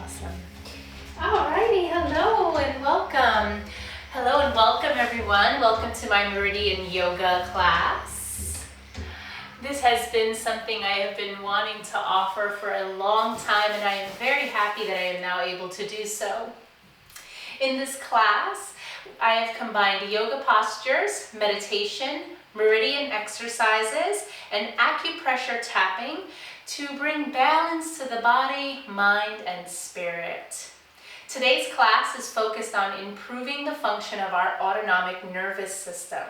Awesome. Alrighty, hello and welcome. Hello and welcome everyone. Welcome to my Meridian Yoga class. This has been something I have been wanting to offer for a long time, and I am very happy that I am now able to do so. In this class, I have combined yoga postures, meditation, meridian exercises, and acupressure tapping to bring balance to the body, mind, and spirit. Today's class is focused on improving the function of our autonomic nervous system.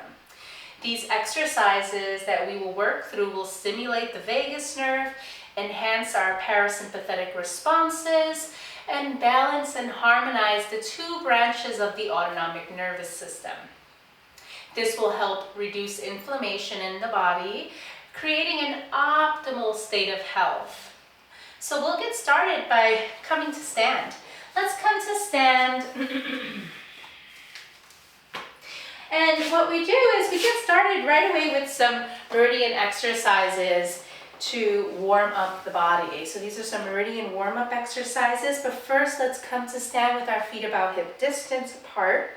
These exercises that we will work through will stimulate the vagus nerve, enhance our parasympathetic responses, and balance and harmonize the two branches of the autonomic nervous system. This will help reduce inflammation in the body, creating an optimal state of health. So we'll get started by coming to stand. Let's come to stand. And what we do is we get started right away with some meridian exercises to warm up the body. So these are some meridian warm-up exercises, but first let's come to stand with our feet about hip distance apart.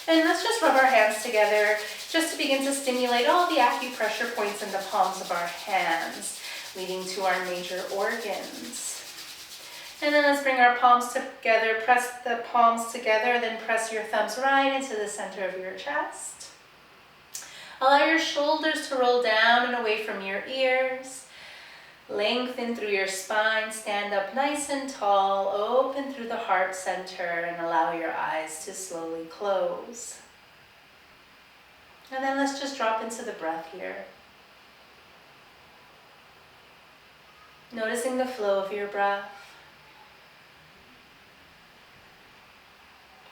And let's just rub our hands together just to begin to stimulate all the acupressure points in the palms of our hands, leading to our major organs. And then let's bring our palms together, press the palms together, then press your thumbs right into the center of your chest. Allow your shoulders to roll down and away from your ears. Lengthen through your spine, stand up nice and tall, open through the heart center, and allow your eyes to slowly close. And then let's just drop into the breath here. Noticing the flow of your breath.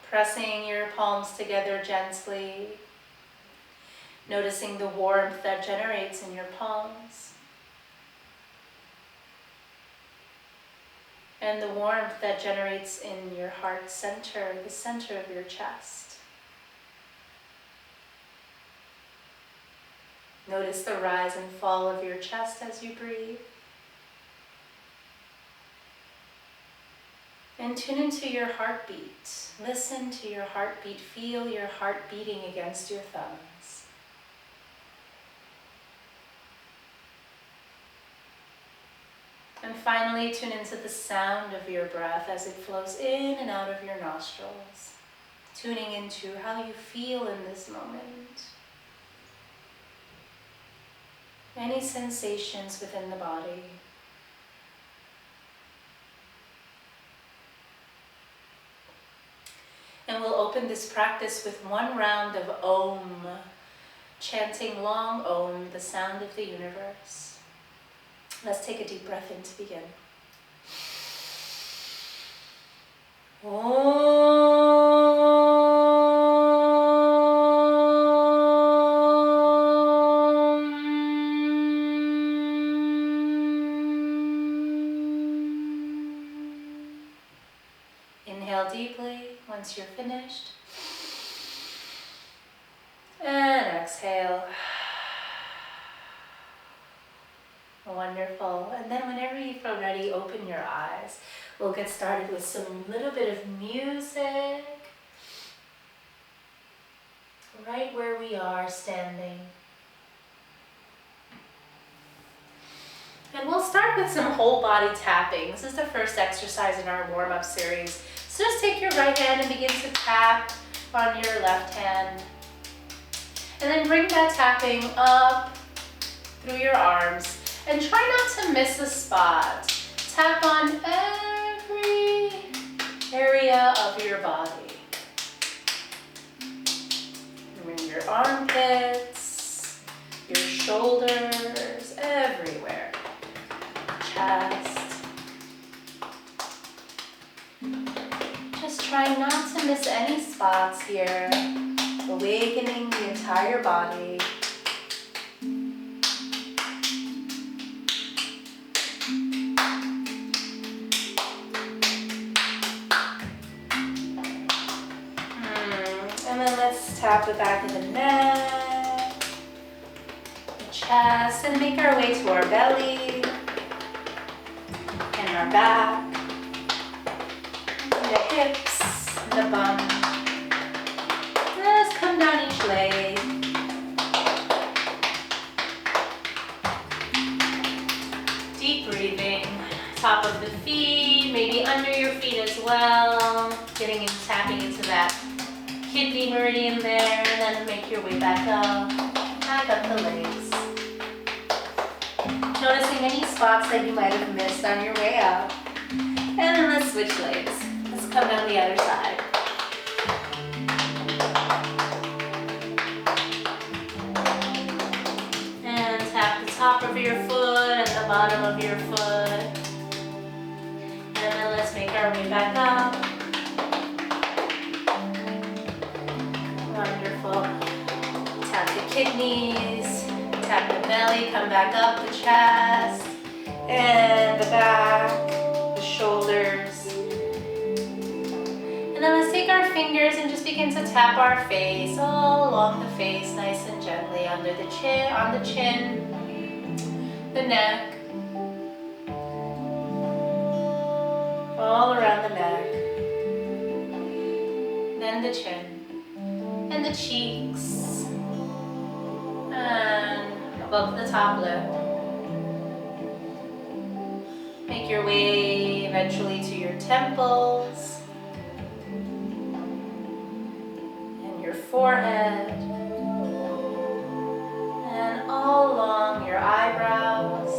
Pressing your palms together gently. Noticing the warmth that generates in your palms. And the warmth that generates in your heart center, the center of your chest. Notice the rise and fall of your chest as you breathe. And tune into your heartbeat. Listen to your heartbeat. Feel your heart beating against your thumbs. And finally, tune into the sound of your breath as it flows in and out of your nostrils, tuning into how you feel in this moment. Any sensations within the body. And we'll open this practice with one round of Om, chanting long Om, the sound of the universe. Let's take a deep breath in to begin. Om. Inhale deeply once you're finished. And exhale. Wonderful. And then whenever you feel ready, open your eyes. We'll get started with some little bit of music. Right where we are standing. And we'll start with some whole body tapping. This is the first exercise in our warm-up series. So just take your right hand and begin to tap on your left hand. And then bring that tapping up through your arms. And try not to miss a spot. Tap on every area of your body. Bring your armpits, your shoulders, everywhere. Chest. Just try not to miss any spots here. Awakening the entire body. Tap the back of the neck, the chest, and make our way to our belly and our back. hips, the bum. Let's come down each leg. Deep breathing. Top of the feet, maybe under your feet as well. Getting and tapping into that kidney meridian there. And then make your way back up the legs. Noticing any spots that you might have missed on your way up. And then let's switch legs. Let's come down the other side. And tap the top of your foot and the bottom of your foot. And then let's make our way back up. Wonderful. Tap the kidneys, tap the belly, come back up the chest, and the back, the shoulders. And then let's take our fingers and just begin to tap our face all along the face, nice and gently under the chin, on the chin, the neck, all around the neck, then the chin, and the cheeks, and above the top lip. Make your way eventually to your temples, and your forehead, and all along your eyebrows,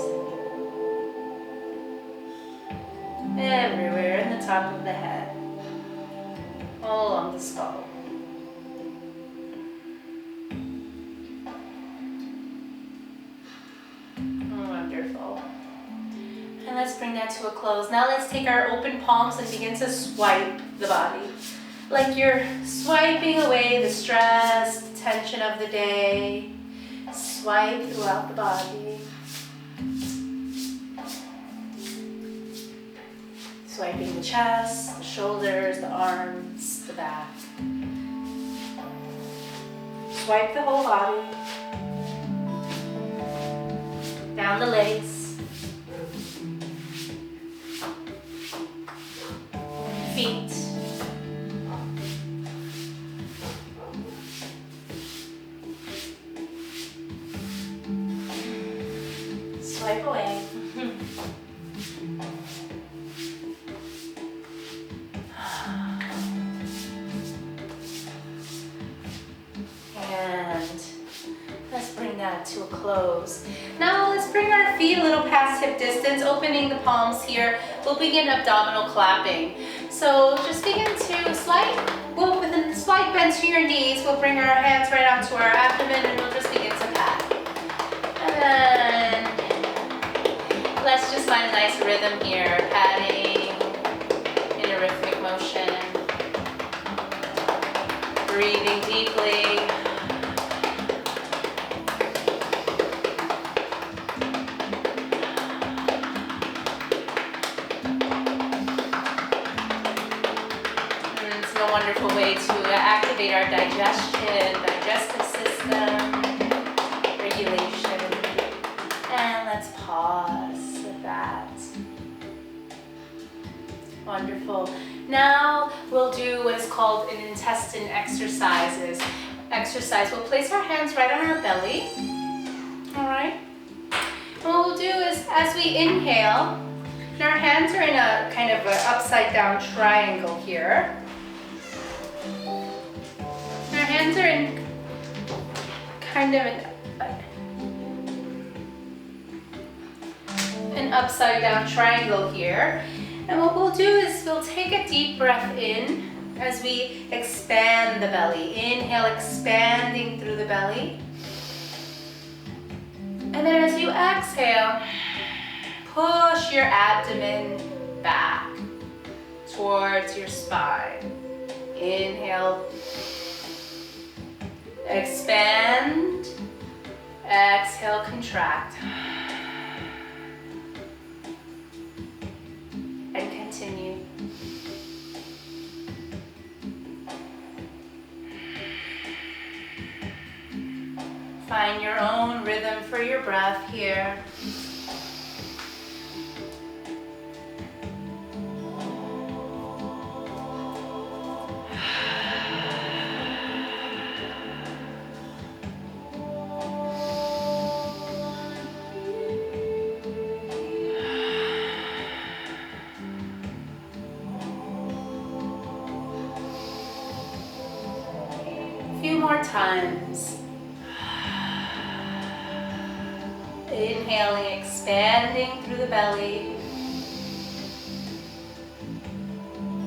everywhere in the top of the head, all along the skull. Wonderful. And let's bring that to a close. Now let's take our open palms and begin to swipe the body. Like you're swiping away the stress, the tension of the day. Swipe throughout the body. Swiping the chest, the shoulders, the arms, the back. Swipe the whole body. Down the legs. Feet. Swipe away. And let's bring that to a close. Now let's bring our feet a little past hip distance, opening the palms here. We'll begin abdominal clapping. So just begin to with a slight bend to your knees. We'll bring our hands right onto our abdomen and we'll just begin to pat. And then let's just find a nice rhythm here, patting in a rhythmic motion. Breathing deeply. A wonderful way to activate our digestive system, regulation. And let's pause with that. Wonderful. Now we'll do what is called an intestine exercise. We'll place our hands right on our belly. All right. And what we'll do is, as we inhale, and our hands are in a kind of an upside down triangle here. Our hands are in kind of an upside down triangle here. And what we'll do is we'll take a deep breath in as we expand the belly. Inhale, expanding through the belly. And then as you exhale, push your abdomen back towards your spine. Inhale. Expand, exhale, contract, and continue. Find your own rhythm for your breath here. more times. Inhaling, expanding through the belly.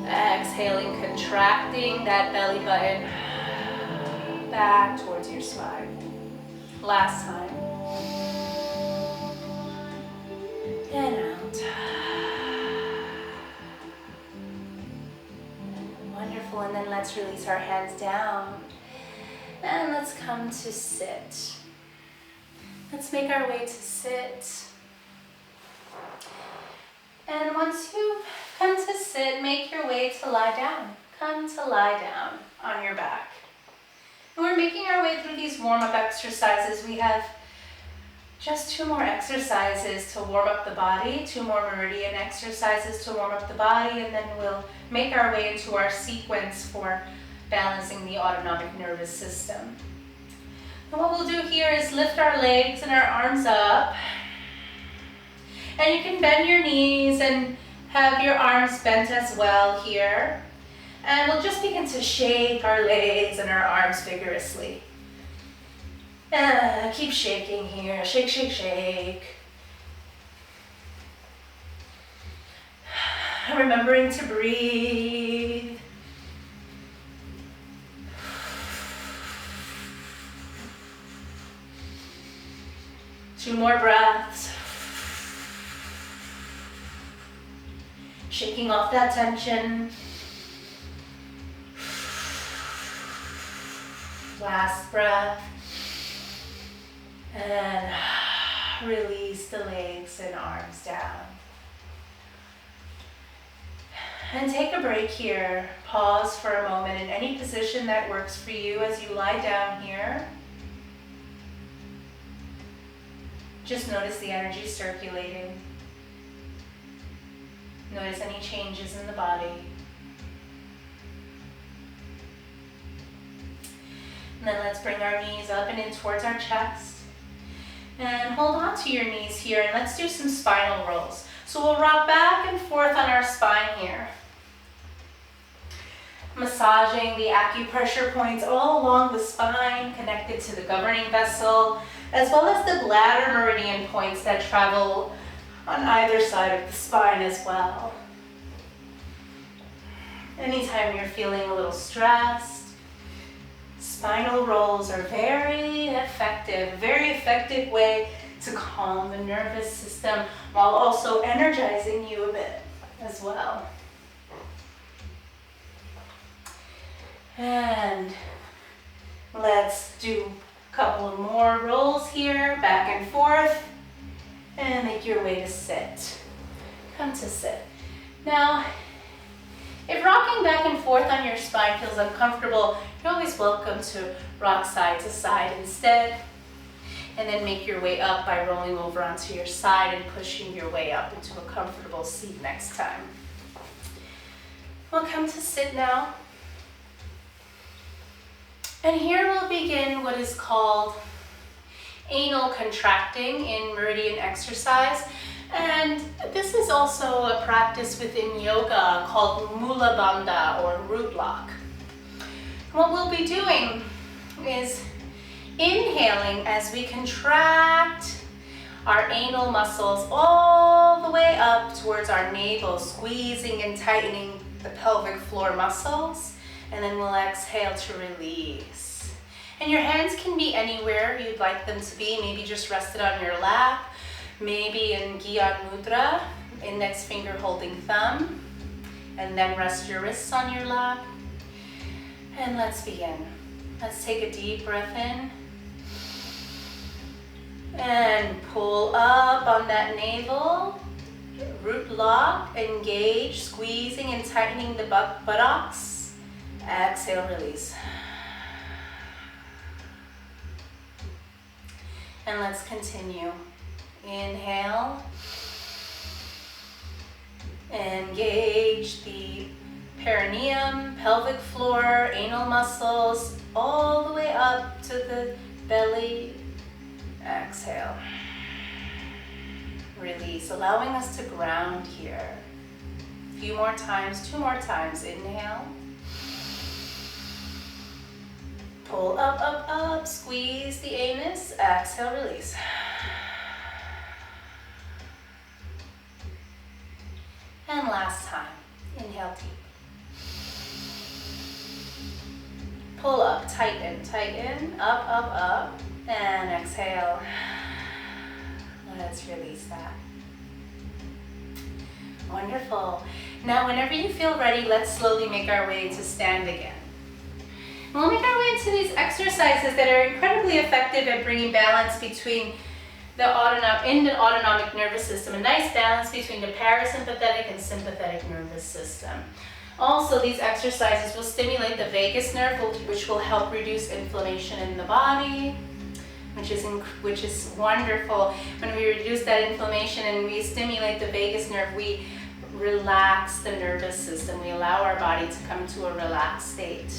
Exhaling, contracting that belly button back towards your spine. Last time. And out. Wonderful, and then let's release our hands down. And let's come to sit. Let's make our way to sit. And once you've come to sit, make your way to lie down. Come to lie down on your back. And we're making our way through these warm-up exercises. We have just 2 more exercises to warm up the body, 2 more meridian exercises to warm up the body, and then we'll make our way into our sequence for balancing the autonomic nervous system. And what we'll do here is lift our legs and our arms up. And you can bend your knees and have your arms bent as well here. And we'll just begin to shake our legs and our arms vigorously. Keep shaking here. Shake, shake, shake. Remembering to breathe. Two more breaths. Shaking off that tension. Last breath. And release the legs and arms down. And take a break here. Pause for a moment in any position that works for you as you lie down here. Just notice the energy circulating. Notice any changes in the body. And then let's bring our knees up and in towards our chest. And hold on to your knees here and let's do some spinal rolls. So we'll rock back and forth on our spine here. Massaging the acupressure points all along the spine, connected to the governing vessel, as well as the bladder meridian points that travel on either side of the spine as well. Anytime you're feeling a little stressed, spinal rolls are very effective way to calm the nervous system while also energizing you a bit as well. And let's do a couple of more rolls here, back and forth, and make your way to sit. Come to sit. Now, if rocking back and forth on your spine feels uncomfortable, you're always welcome to rock side to side instead. And then make your way up by rolling over onto your side and pushing your way up into a comfortable seat next time. We'll come to sit now. And here we'll begin what is called anal contracting in meridian exercise. And this is also a practice within yoga called Mula Bandha or root lock. What we'll be doing is inhaling as we contract our anal muscles all the way up towards our navel, squeezing and tightening the pelvic floor muscles. And then we'll exhale to release. And your hands can be anywhere you'd like them to be, maybe just rested on your lap. Maybe in Gyan Mudra, index finger holding thumb, and then rest your wrists on your lap. And let's begin. Let's take a deep breath in. And pull up on that navel. Root lock, engage, squeezing and tightening the buttocks. Exhale, release. And let's continue. Inhale, engage the perineum, pelvic floor, anal muscles, all the way up to the belly. Exhale. Release, allowing us to ground here. A few more times, 2 more times. Inhale. Pull up, up, up. Squeeze the anus. Exhale, release. And last time. Inhale deep. Pull up, tighten, tighten. Up, up, up. And exhale. Let's release that. Wonderful. Now, whenever you feel ready, let's slowly make our way to stand again. We'll make our way into these exercises that are incredibly effective at bringing balance between the autonomic nervous system, a nice balance between the parasympathetic and sympathetic nervous system. Also, these exercises will stimulate the vagus nerve, which will help reduce inflammation in the body, which is wonderful. When we reduce that inflammation and we stimulate the vagus nerve, we relax the nervous system. We allow our body to come to a relaxed state.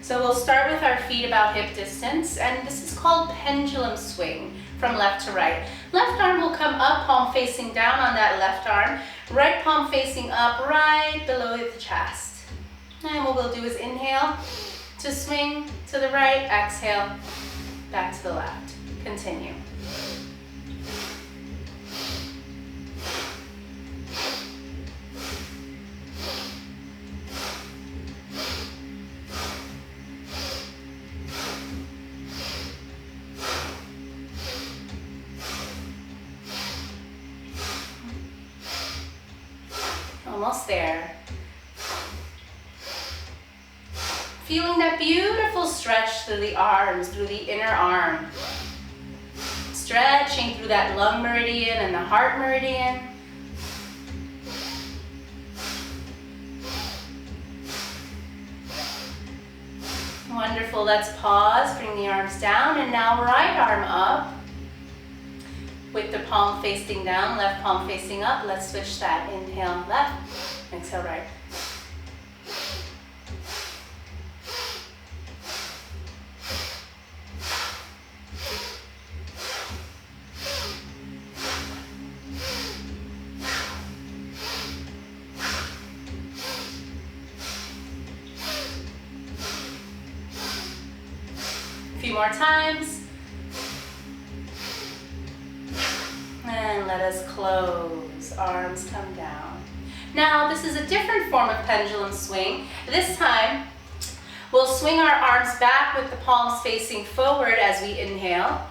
So we'll start with our feet about hip distance, and this is called pendulum swing from left to right. Left arm will come up, palm facing down on that left arm. Right palm facing up, right below the chest. And what we'll do is inhale to swing to the right, exhale, back to the left. Continue. Almost there. Feeling that beautiful stretch through the arms, through the inner arm. Stretching through that lung meridian and the heart meridian. Wonderful. Let's pause, bring the arms down, and now right arm up. With the palm facing down, left palm facing up. Let's switch that. Inhale left, exhale right. A few more times. And let us close, arms come down. Now, this is a different form of pendulum swing. This time, we'll swing our arms back with the palms facing forward as we inhale.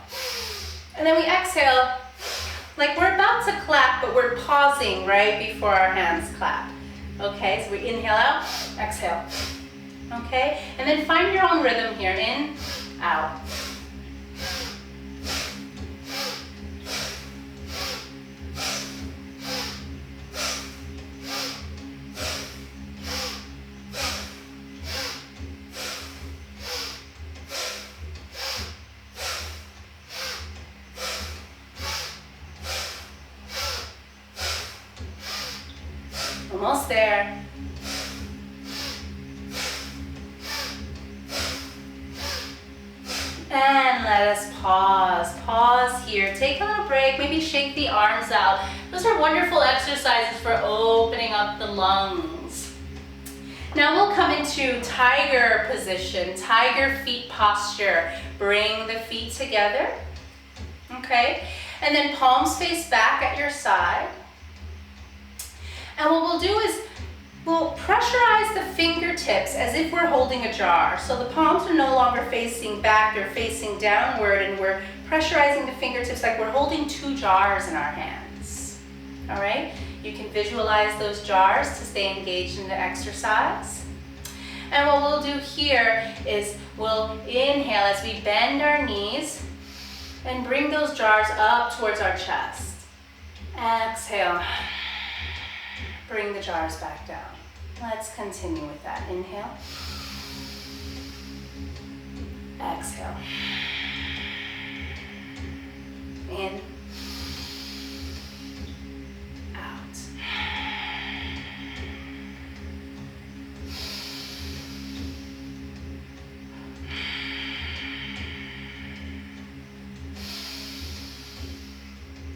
And then we exhale, like we're about to clap, but we're pausing right before our hands clap. Okay, so we inhale out, exhale. Okay, and then find your own rhythm here, in, out. Almost there. And let us pause. Pause here. Take a little break. Maybe shake the arms out. Those are wonderful exercises for opening up the lungs. Now we'll come into tiger position, tiger feet posture. Bring the feet together. Okay? And then palms face back at your side. And what we'll do is we'll pressurize the fingertips as if we're holding a jar. So the palms are no longer facing back, they're facing downward, and we're pressurizing the fingertips like we're holding two jars in our hands. All right? You can visualize those jars to stay engaged in the exercise. And what we'll do here is we'll inhale as we bend our knees and bring those jars up towards our chest. Exhale. Bring the jars back down. Let's continue with that. Inhale. Exhale. In. Out.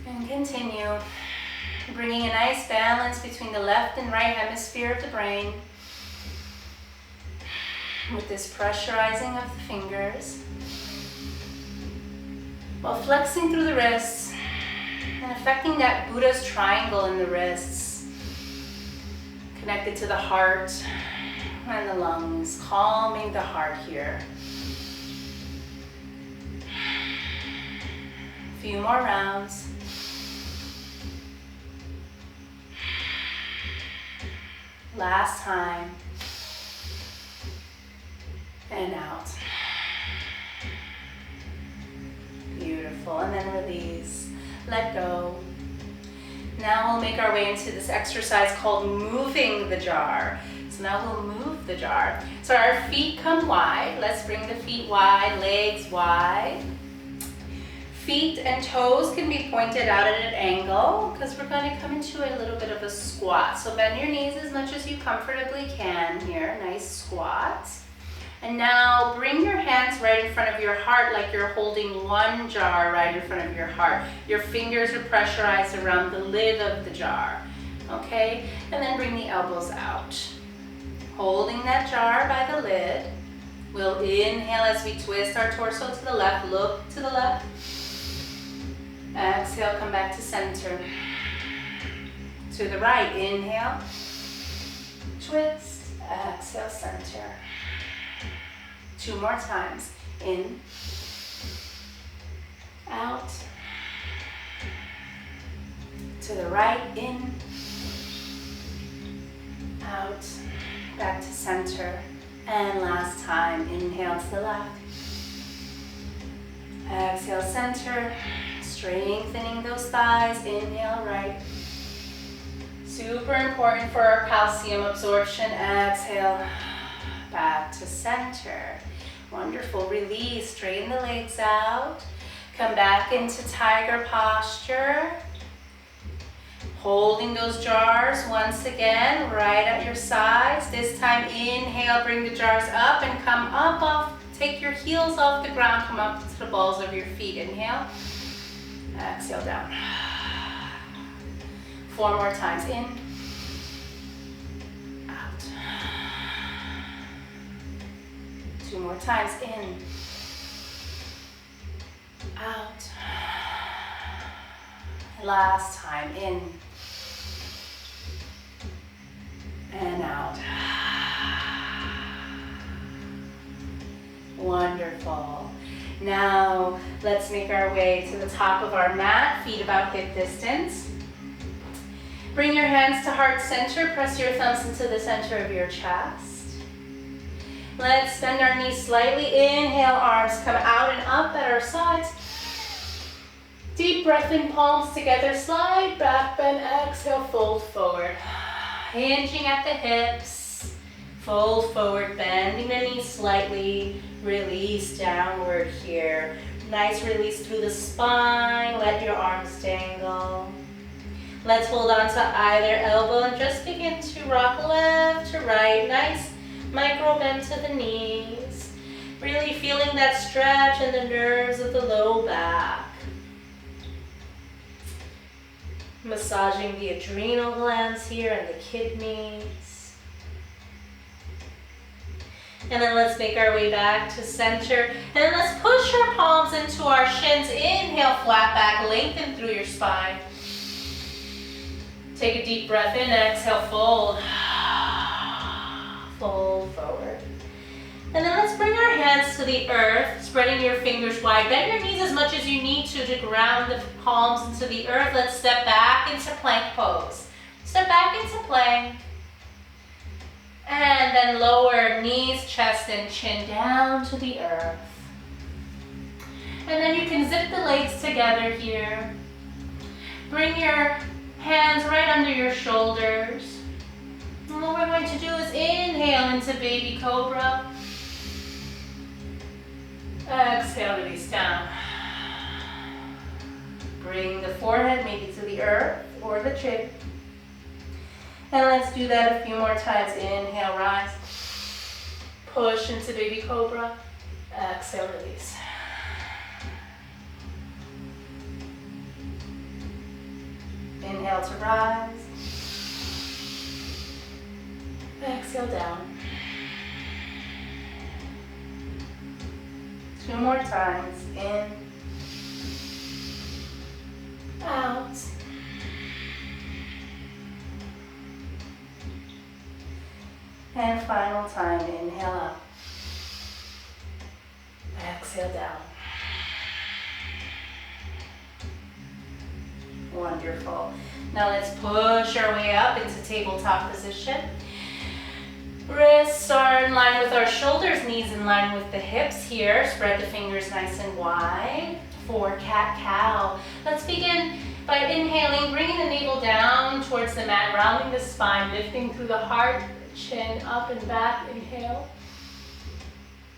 And continue. Bringing a nice balance between the left and right hemisphere of the brain. with this pressurizing of the fingers, while flexing through the wrists and affecting that Buddha's triangle in the wrists, connected to the heart and the lungs, calming the heart here. A few more rounds. Last time. And out. Beautiful. And then release. Let go. Now we'll make our way into this exercise called moving the jar. So now we'll move the jar. So our feet come wide. Let's bring the feet wide, legs wide. Feet and toes can be pointed out at an angle because we're going to come into a little bit of a squat. So bend your knees as much as you comfortably can here. Nice squat. And now bring your hands right in front of your heart like you're holding one jar right in front of your heart. Your fingers are pressurized around the lid of the jar. Okay? And then bring the elbows out. Holding that jar by the lid. We'll inhale as we twist our torso to the left. Look to the left. Exhale, come back to center. To the right, inhale. Twist, exhale, center. 2 more times. In, out. To the right, in, out. Back to center. And last time, inhale to the left. Exhale, center. Strengthening those thighs. Inhale, right. Super important for our calcium absorption. Exhale, back to center. Wonderful. Release. Straighten the legs out. Come back into tiger posture. Holding those jars once again right at your sides. This time, inhale, bring the jars up and come up off. Take your heels off the ground. Come up to the balls of your feet. Inhale. Exhale down. 4 more times. In. Out. 2 more times. In. Out. Last time. In. And out. Wonderful. Now, let's make our way to the top of our mat, feet about hip distance. Bring your hands to heart center, press your thumbs into the center of your chest. Let's bend our knees slightly. Inhale, arms come out and up at our sides. Deep breath in, palms together, slide back, bend, exhale, fold forward. Hinging at the hips, fold forward, bending the knees slightly. Release downward here. Nice release through the spine. Let your arms dangle. Let's hold on to either elbow and just begin to rock left to right. Nice micro bend to the knees. Really feeling that stretch in the nerves of the low back. Massaging the adrenal glands here and the kidneys. And then let's make our way back to center. And then let's push our palms into our shins. Inhale, flat back, lengthen through your spine. Take a deep breath in, exhale, fold. Fold forward. And then let's bring our hands to the earth, spreading your fingers wide. Bend your knees as much as you need to ground the palms into the earth. Let's step back into plank pose. Step back into plank. And then lower knees, chest, and chin down to the earth. And then you can zip the legs together here. Bring your hands right under your shoulders. And what we're going to do is inhale into baby cobra. Exhale, release down. Bring the forehead maybe to the earth or the chin. And let's do that a few more times. Inhale, rise. Push into baby cobra. Exhale, release. Inhale to rise. Exhale down. 2 more times. In, out. And final time, inhale up. Exhale down. Wonderful. Now let's push our way up into tabletop position. Wrists are in line with our shoulders, knees in line with the hips here. Spread the fingers nice and wide for cat-cow. Let's begin by inhaling, bringing the navel down towards the mat, rounding the spine, lifting through the heart, chin up and back. Inhale.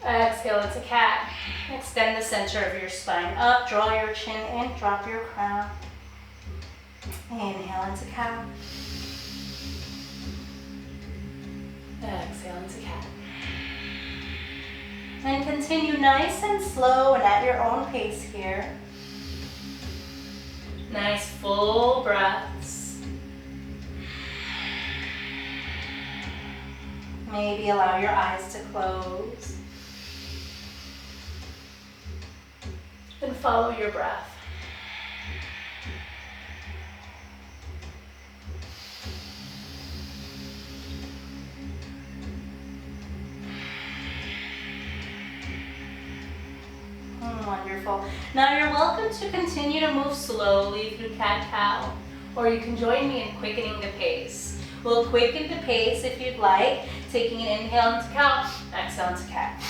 Exhale into cat. Extend the center of your spine up, draw your chin in, drop your crown. Inhale into cow. Exhale into cat. And continue nice and slow and at your own pace here. Nice full breaths. Maybe allow your eyes to close. And follow your breath. Wonderful. Now you're welcome to continue to move slowly through cat-cow, or you can join me in quickening the pace. We'll quicken the pace if you'd like, taking an inhale into cow, exhale into cat.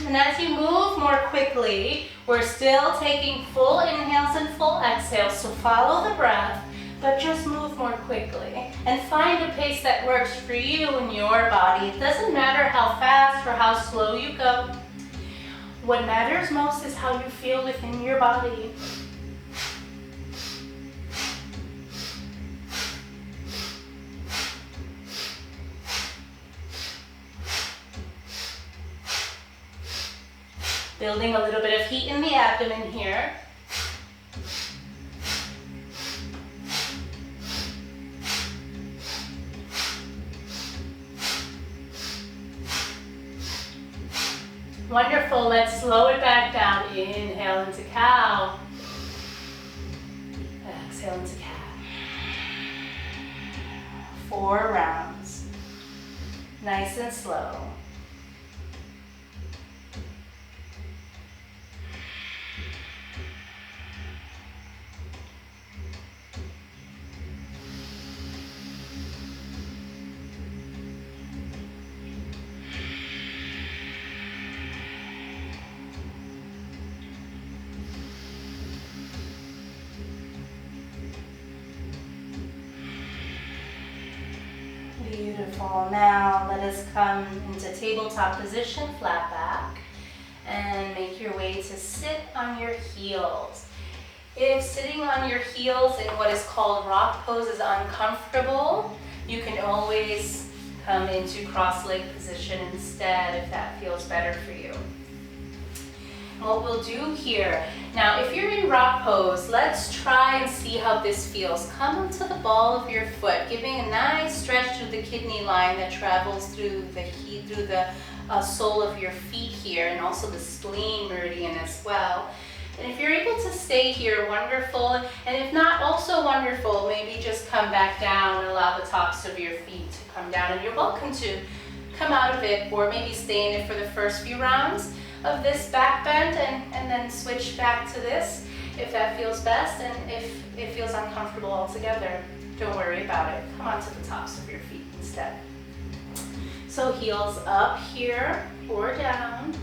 And as you move more quickly, we're still taking full inhales and full exhales, so follow the breath, but just move more quickly and find a pace that works for you and your body. It doesn't matter how fast or how slow you go. What matters most is how you feel within your body. Building a little bit of heat in the abdomen here. Wonderful, let's slow it back down. Inhale into cow. Exhale into cat. 4 rounds. Nice and slow. Beautiful. Now let us come into tabletop position, flat back, and make your way to sit on your heels. If sitting on your heels in what is called rock pose is uncomfortable, you can always come into cross-leg position instead if that feels better for you. What we'll do here, now if you're in rock pose, let's try and see how this feels. Come onto the ball of your foot, giving a nice stretch through the kidney line that travels through the sole of your feet here, and also the spleen meridian as well. And if you're able to stay here, wonderful. And if not, also wonderful. Maybe just come back down and allow the tops of your feet to come down. And you're welcome to come out of it, or maybe stay in it for the first few rounds of this back bend, and then switch back to this if that feels best. And if it feels uncomfortable altogether, don't worry about it. Come onto the tops of your feet instead. So heels up here or down.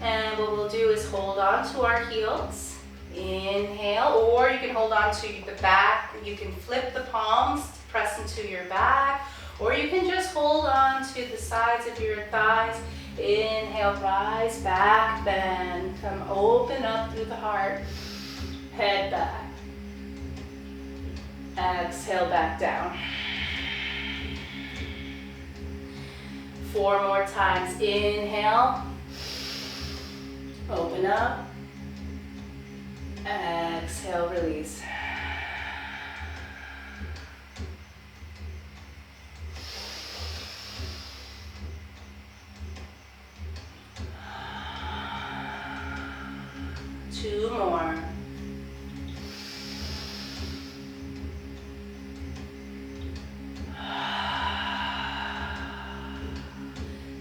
And what we'll do is hold on to our heels. Inhale, or you can hold on to the back. You can flip the palms to press into your back, or you can just hold on to the sides of your thighs. Inhale, rise, back, bend. Come open up through the heart. Head back. Exhale, back down. 4 more times. Inhale. Open up. Exhale, release. 2 more.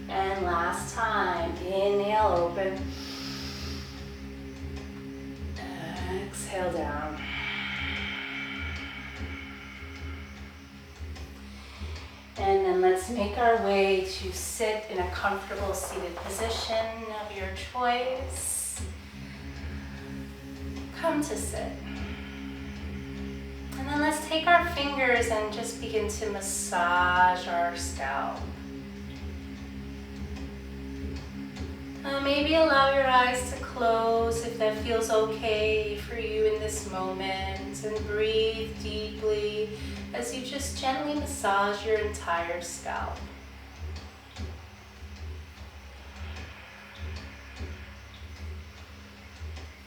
And last time, inhale, open. Exhale down. And then let's make our way to sit in a comfortable seated position of your choice. Come to sit. And then let's take our fingers and just begin to massage our scalp. Maybe allow your eyes to close if that feels okay for you in this moment, and breathe deeply as you just gently massage your entire scalp.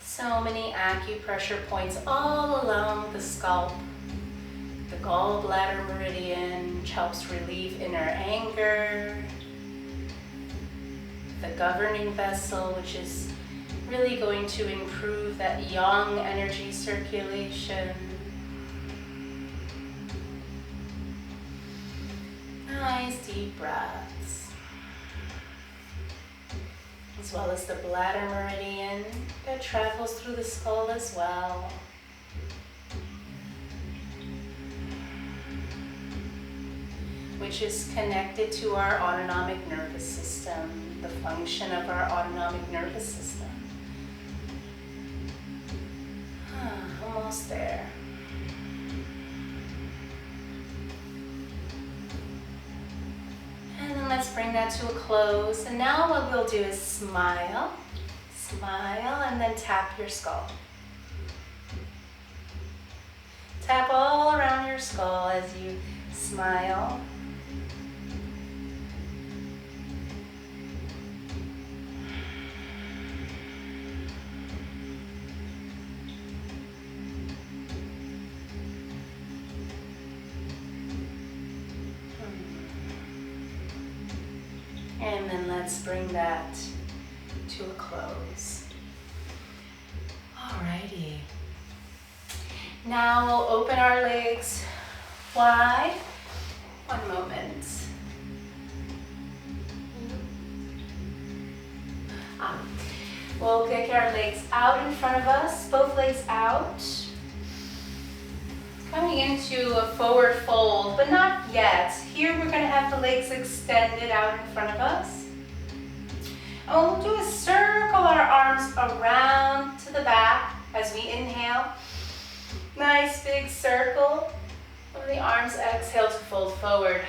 So many acupressure points all along the scalp. The gallbladder meridian, which helps relieve inner anger. The governing vessel, which is really going to improve that yang energy circulation. Nice deep breaths. As well as the bladder meridian that travels through the skull as well. Which is connected to our autonomic nervous system, the function of our autonomic nervous system. Almost there. And then let's bring that to a close. And now what we'll do is smile, smile, and then tap your skull. Tap all around your skull as you smile. And then let's bring that to a close. Alrighty. Now we'll open our legs wide. One moment. We'll kick our legs out in front of us, both legs out. Coming into a forward fold, but not yet. Here we're going to have the legs extended out in front of us. And we'll do a circle our arms around to the back as we inhale. Nice big circle. With the arms, exhale to fold forward.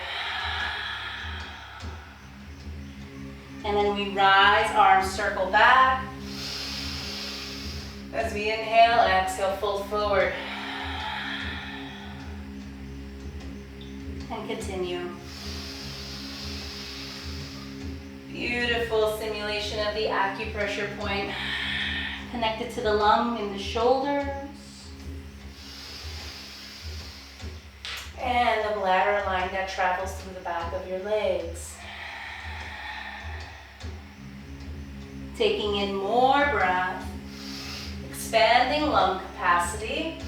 And then we rise, arms circle back. As we inhale, exhale, fold forward. And continue. Beautiful simulation of the acupressure point connected to the lung in the shoulders. And the bladder line that travels through the back of your legs. Taking in more breath, expanding lung capacity,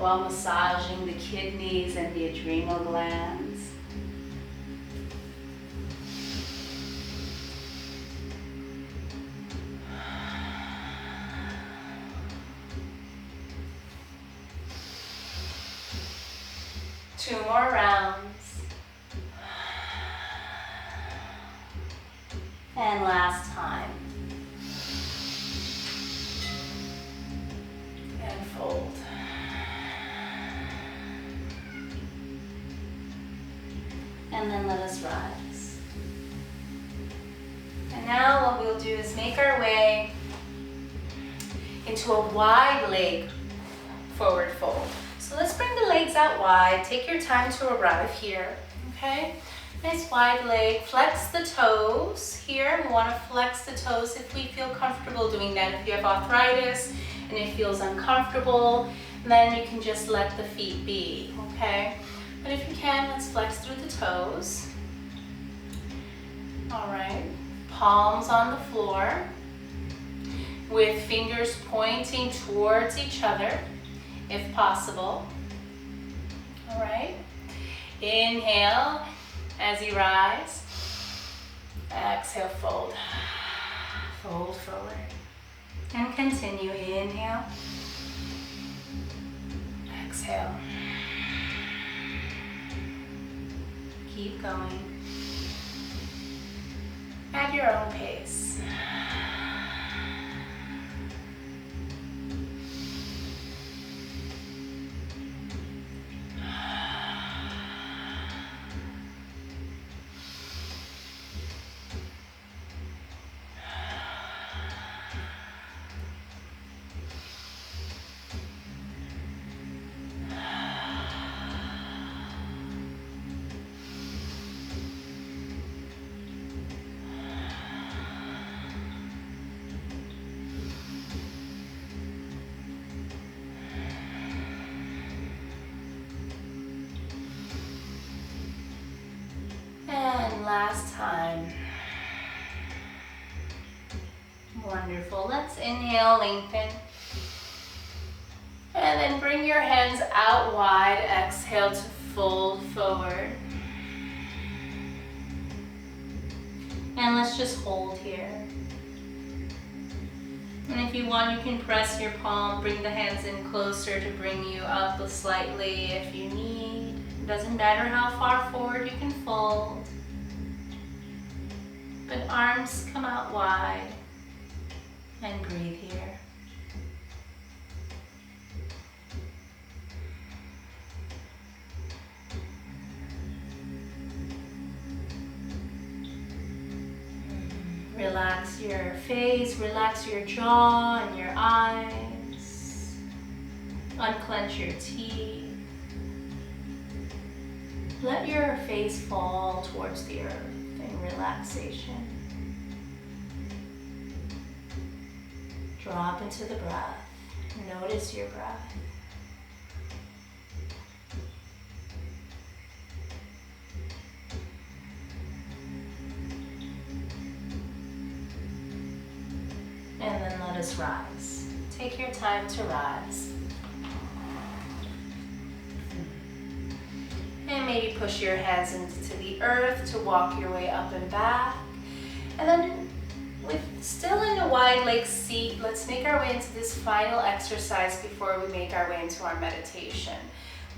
while massaging the kidneys and the adrenal glands. Two more rounds. And last time. And fold. And then let us rise. And now what we'll do is make our way into a wide leg forward fold. So let's bring the legs out wide. Take your time to arrive here, okay? Nice wide leg. Flex the toes here. We want to flex the toes if we feel comfortable doing that. If you have arthritis and it feels uncomfortable, then you can just let the feet be, okay? But if you can, let's flex through the toes. All right, palms on the floor. with fingers pointing towards each other, if possible. All right. Inhale as you rise. Exhale, fold. Fold forward. And continue. Inhale. Exhale. Keep going at your own pace. And last time. Wonderful. Let's inhale, lengthen. And then bring your hands out wide. Exhale to fold forward. And let's just hold here. And if you want, you can press your palm, bring the hands in closer to bring you up slightly if you need. It doesn't matter how far forward you can fold. But arms come out wide. And breathe here. Relax your face, relax your jaw and your eyes. Unclench your teeth. Let your face fall towards the earth in relaxation. Drop into the breath. Notice your breath. And then let us rise. Take your time to rise. And maybe push your hands into the earth to walk your way up and back. And then still in a wide leg seat, let's make our way into this final exercise before we make our way into our meditation.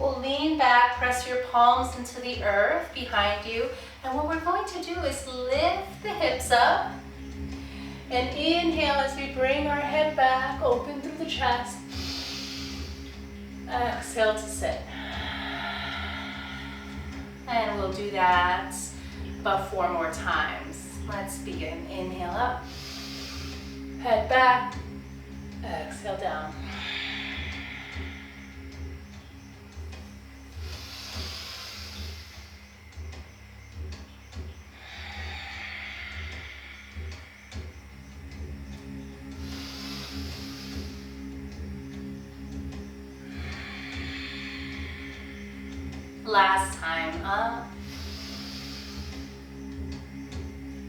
We'll lean back, press your palms into the earth behind you. And what we're going to do is lift the hips up. And inhale as we bring our head back, open through the chest. Exhale to sit. And we'll do that about 4 more times. Let's begin. Inhale up, head back, exhale down. Last time, up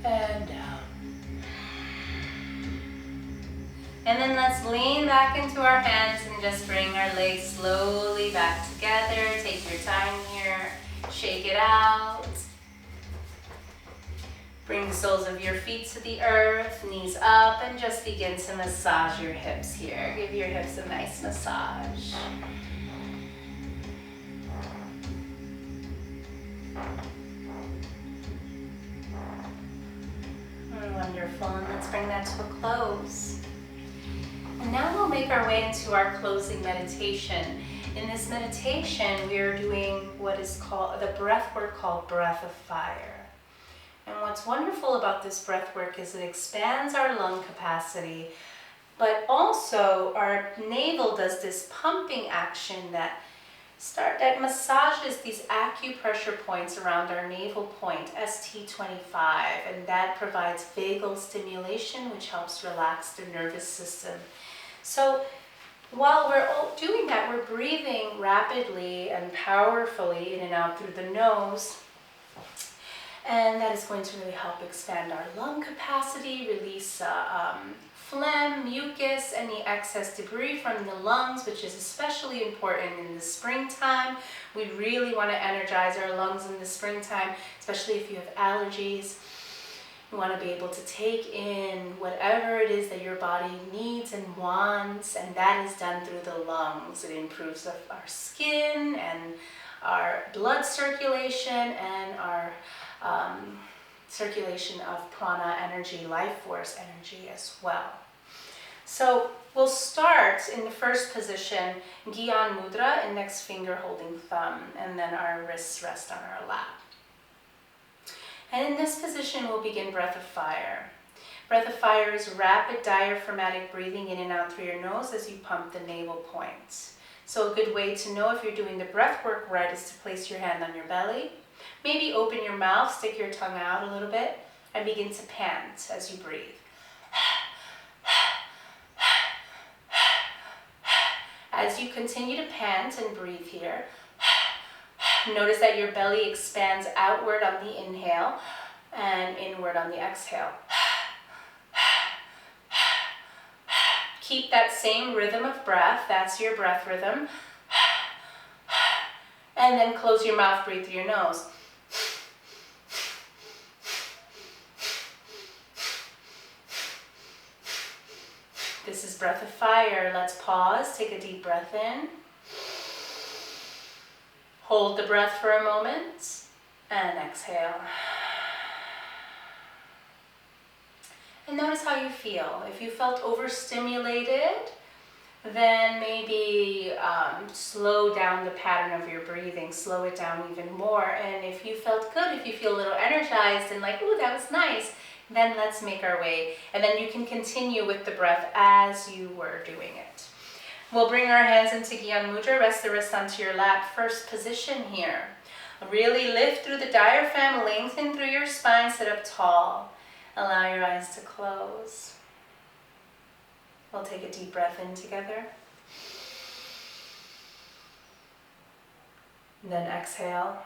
and down. And then let's lean back into our hands and just bring our legs slowly back together. Take your time here, shake it out. Bring the soles of your feet to the earth, knees up, and just begin to massage your hips here. Give your hips a nice massage. Wonderful, and let's bring that to a close. And now we'll make our way into our closing meditation. In this meditation, we are doing what is called the breath work called Breath of Fire. And what's wonderful about this breath work is it expands our lung capacity, but also our navel does this pumping action that massages these acupressure points around our navel point, ST25, and that provides vagal stimulation, which helps relax the nervous system. So while we're all doing that, we're breathing rapidly and powerfully in and out through the nose, and that is going to really help expand our lung capacity, release phlegm, mucus, any excess debris from the lungs, which is especially important in the springtime. We really want to energize our lungs in the springtime, especially if you have allergies. You want to be able to take in whatever it is that your body needs and wants, and that is done through the lungs. It improves our skin and our blood circulation and our circulation of prana energy, life force energy as well. So we'll start in the first position, Gyan Mudra, index finger holding thumb, and then our wrists rest on our lap. And in this position, we'll begin breath of fire. Breath of fire is rapid diaphragmatic breathing in and out through your nose as you pump the navel point. So a good way to know if you're doing the breath work right is to place your hand on your belly. Maybe open your mouth, stick your tongue out a little bit, and begin to pant as you breathe. As you continue to pant and breathe here, notice that your belly expands outward on the inhale and inward on the exhale. Keep that same rhythm of breath. That's your breath rhythm. And then close your mouth, breathe through your nose. This is breath of fire. Let's pause, take a deep breath in. Hold the breath for a moment and exhale. And notice how you feel. If you felt overstimulated, then maybe slow down the pattern of your breathing, slow it down even more. And if you felt good, if you feel a little energized and like, ooh, that was nice, then let's make our way. And then you can continue with the breath as you were doing it. We'll bring our hands into Gyan Mudra, rest the wrists onto your lap, first position here. Really lift through the diaphragm, lengthen through your spine, sit up tall. Allow your eyes to close. We'll take a deep breath in together. Then exhale.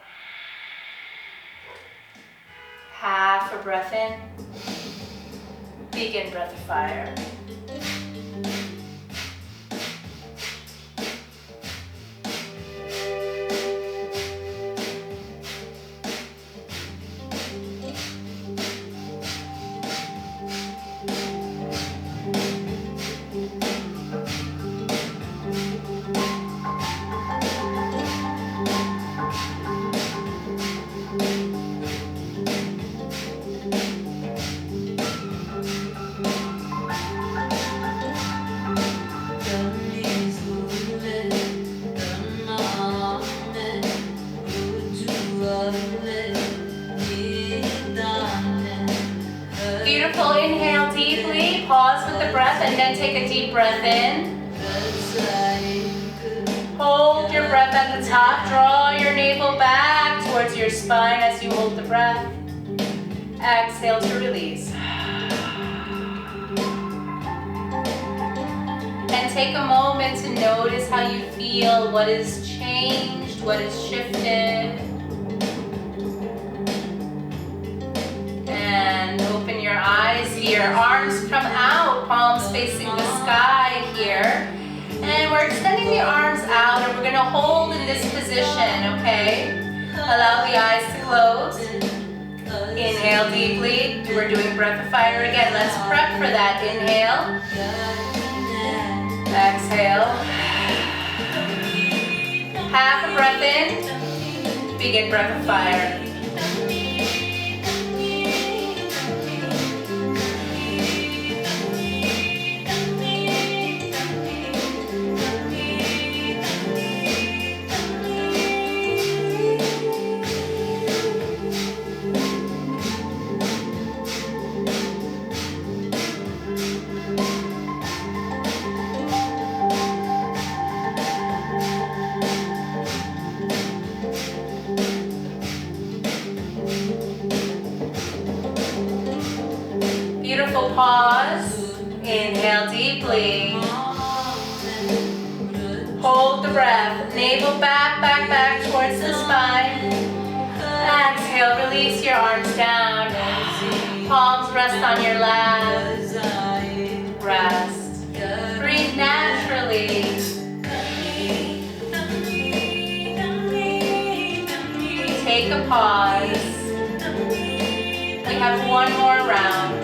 Half a breath in. Begin breath of fire. Beautiful. Inhale deeply, pause with the breath, and then take a deep breath in. Hold your breath at the top. Draw your navel back towards your spine as you hold the breath. Exhale to release. And take a moment to notice how you feel, what has changed, what has shifted. And open your eyes here. Arms come out, palms facing the sky here. And we're extending the arms out and we're going to hold in this position, okay? Allow the eyes to close. Inhale deeply. We're doing breath of fire again. Let's prep for that. Inhale. Exhale. Half a breath in. Begin breath of fire. Beautiful pause. Inhale deeply. Hold the breath. Navel back, back, back towards the spine. Exhale, release your arms down. Palms rest on your lap. Breath Pause. We have one more round.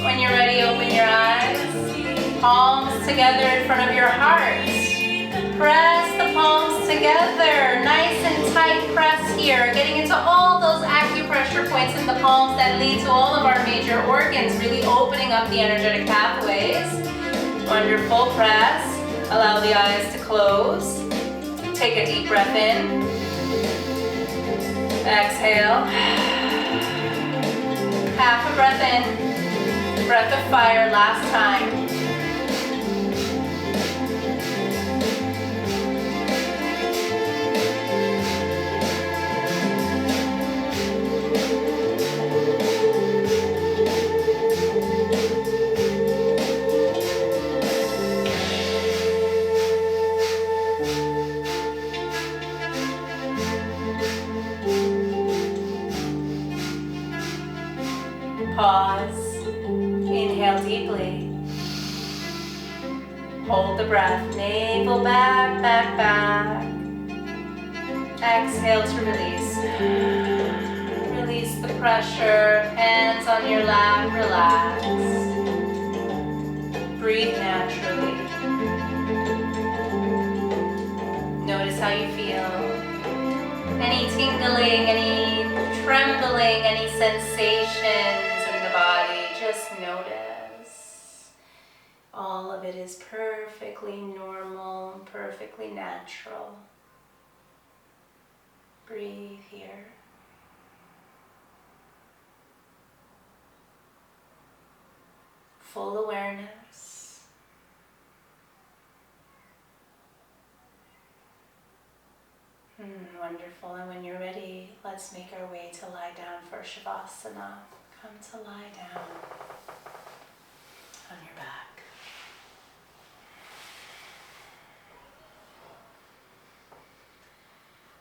When you're ready, open your eyes. Palms together in front of your heart. Press the palms together. Nice and tight press here. Getting into all those acupressure points in the palms that lead to all of our major organs. Really opening up the energetic pathways. Wonderful. Press. Allow the eyes to close. Take a deep breath in. Exhale. Half a breath in. Breath of fire, last time. Pause. Inhale deeply. Hold the breath. Navel back, back, back. Exhale to release. Release the pressure. Hands on your lap. Relax. Breathe naturally. Notice how you feel. Any tingling, any trembling, any sensations in the body, just notice. All of it is perfectly normal, perfectly natural. Breathe here. Full awareness. Wonderful. And when you're ready, let's make our way to lie down for Shavasana. Come to lie down on your back.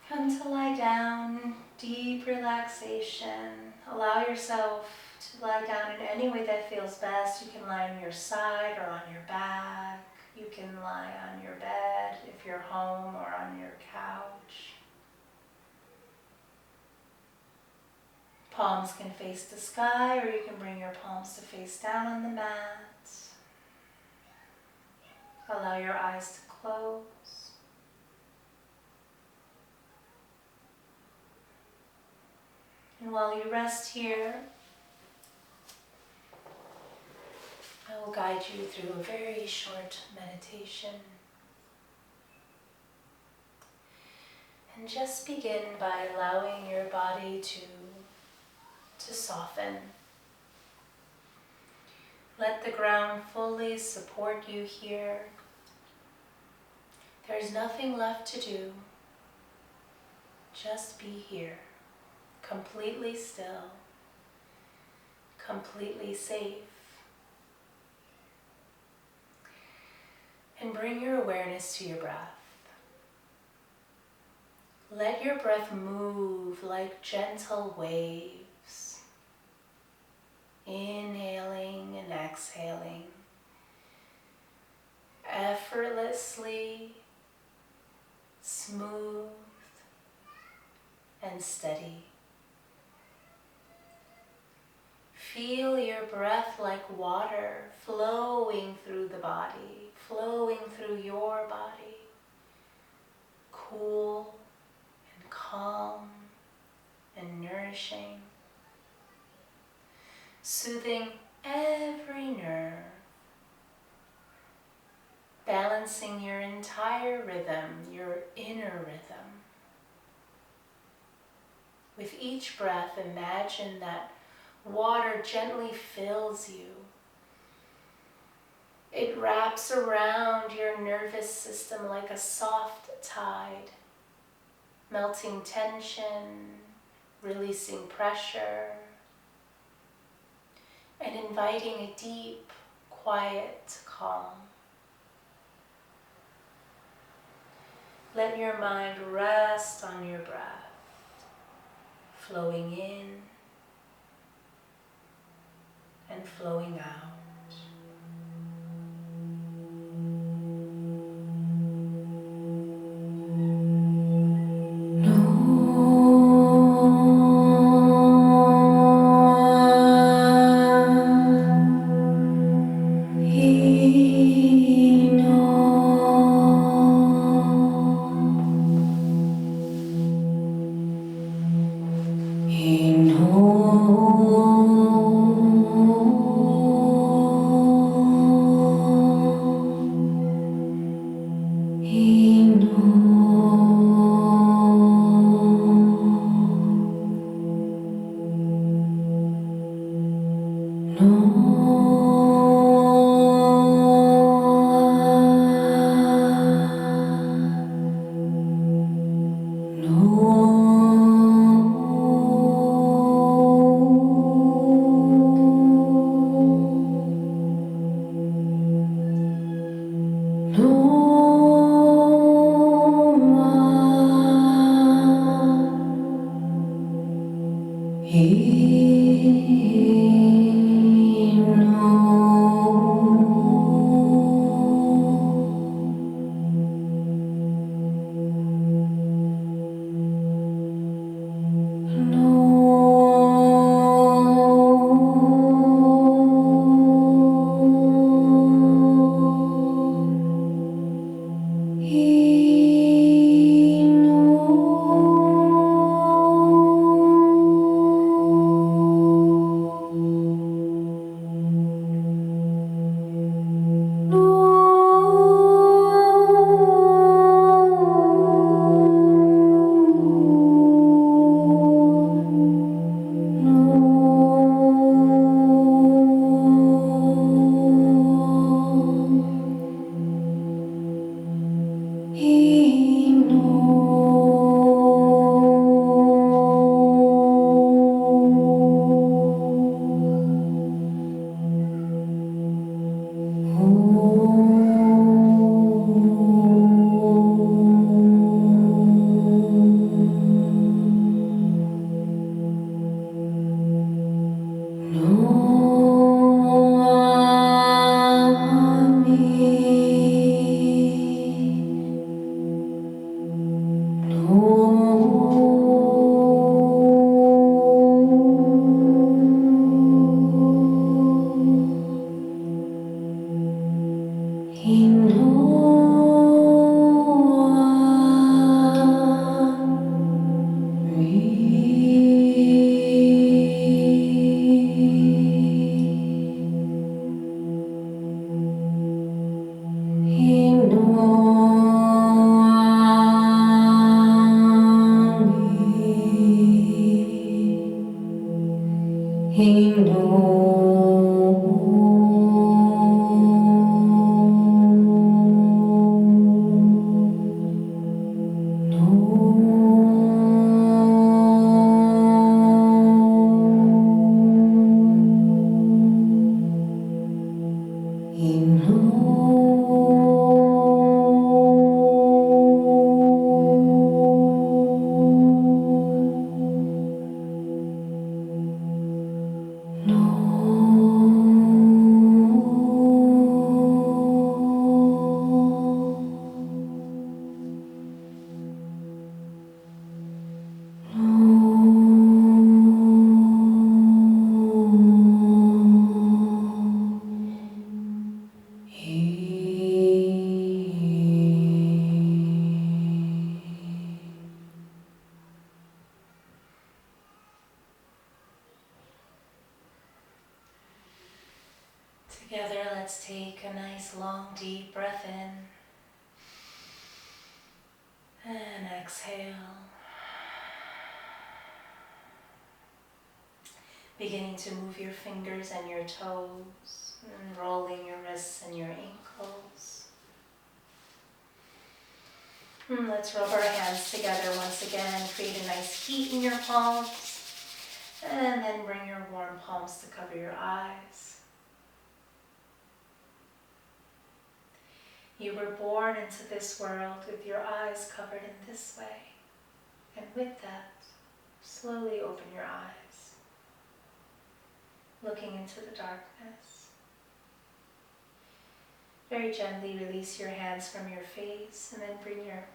Come to lie down, deep relaxation. Allow yourself to lie down in any way that feels best. You can lie on your side or on your back. You can lie on your bed if you're home or on your couch. Palms can face the sky, or you can bring your palms to face down on the mat. Allow your eyes to close. And while you rest here, I will guide you through a very short meditation. And just begin by allowing your body to soften. Let the ground fully support you here. There's nothing left to do. Just be here, completely still, completely safe. And bring your awareness to your breath. Let your breath move like gentle waves. Inhaling and exhaling, effortlessly, smooth and steady. Feel your breath like water flowing through the body, flowing through your body, cool and calm and nourishing. Soothing every nerve, balancing your entire rhythm, your inner rhythm. With each breath, imagine that water gently fills you. It wraps around your nervous system like a soft tide, melting tension, releasing pressure, and inviting a deep, quiet calm. Let your mind rest on your breath, flowing in and flowing out. Together, let's take a nice long deep breath in and exhale. Beginning to move your fingers and your toes, and rolling your wrists and your ankles. Let's rub our hands together once again. Create a nice heat in your palms. And then bring your warm palms to cover your eyes. You were born into this world with your eyes covered in this way. And with that, slowly open your eyes, looking into the darkness. Very gently release your hands from your face and then bring your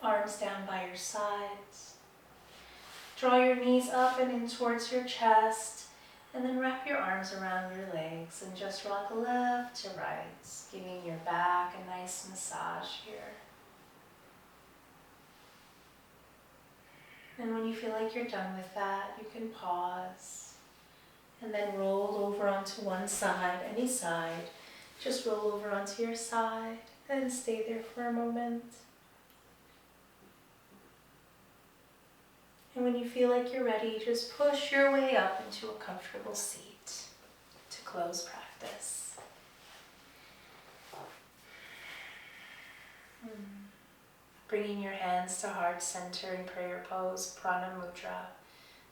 arms down by your sides. Draw your knees up and in towards your chest, and then wrap your arms around your legs and just rock left to right, giving your back a nice massage here. And when you feel like you're done with that, you can pause and then roll over onto one side, any side. Just roll over onto your side and stay there for a moment. And when you feel like you're ready, just push your way up into a comfortable seat to close practice. Bringing your hands to heart center in prayer pose, Prana Mudra.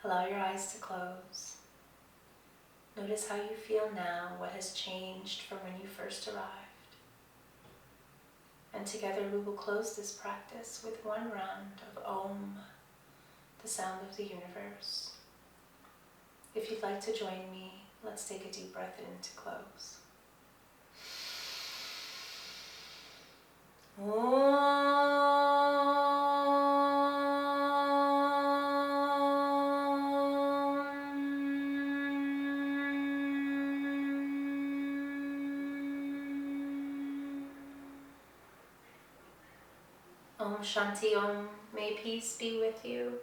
Allow your eyes to close. Notice how you feel now, what has changed from when you first arrived. And together we will close this practice with one round of Om, the sound of the universe. If you'd like to join me, let's take a deep breath in to close. Om Shanti Om, may peace be with you.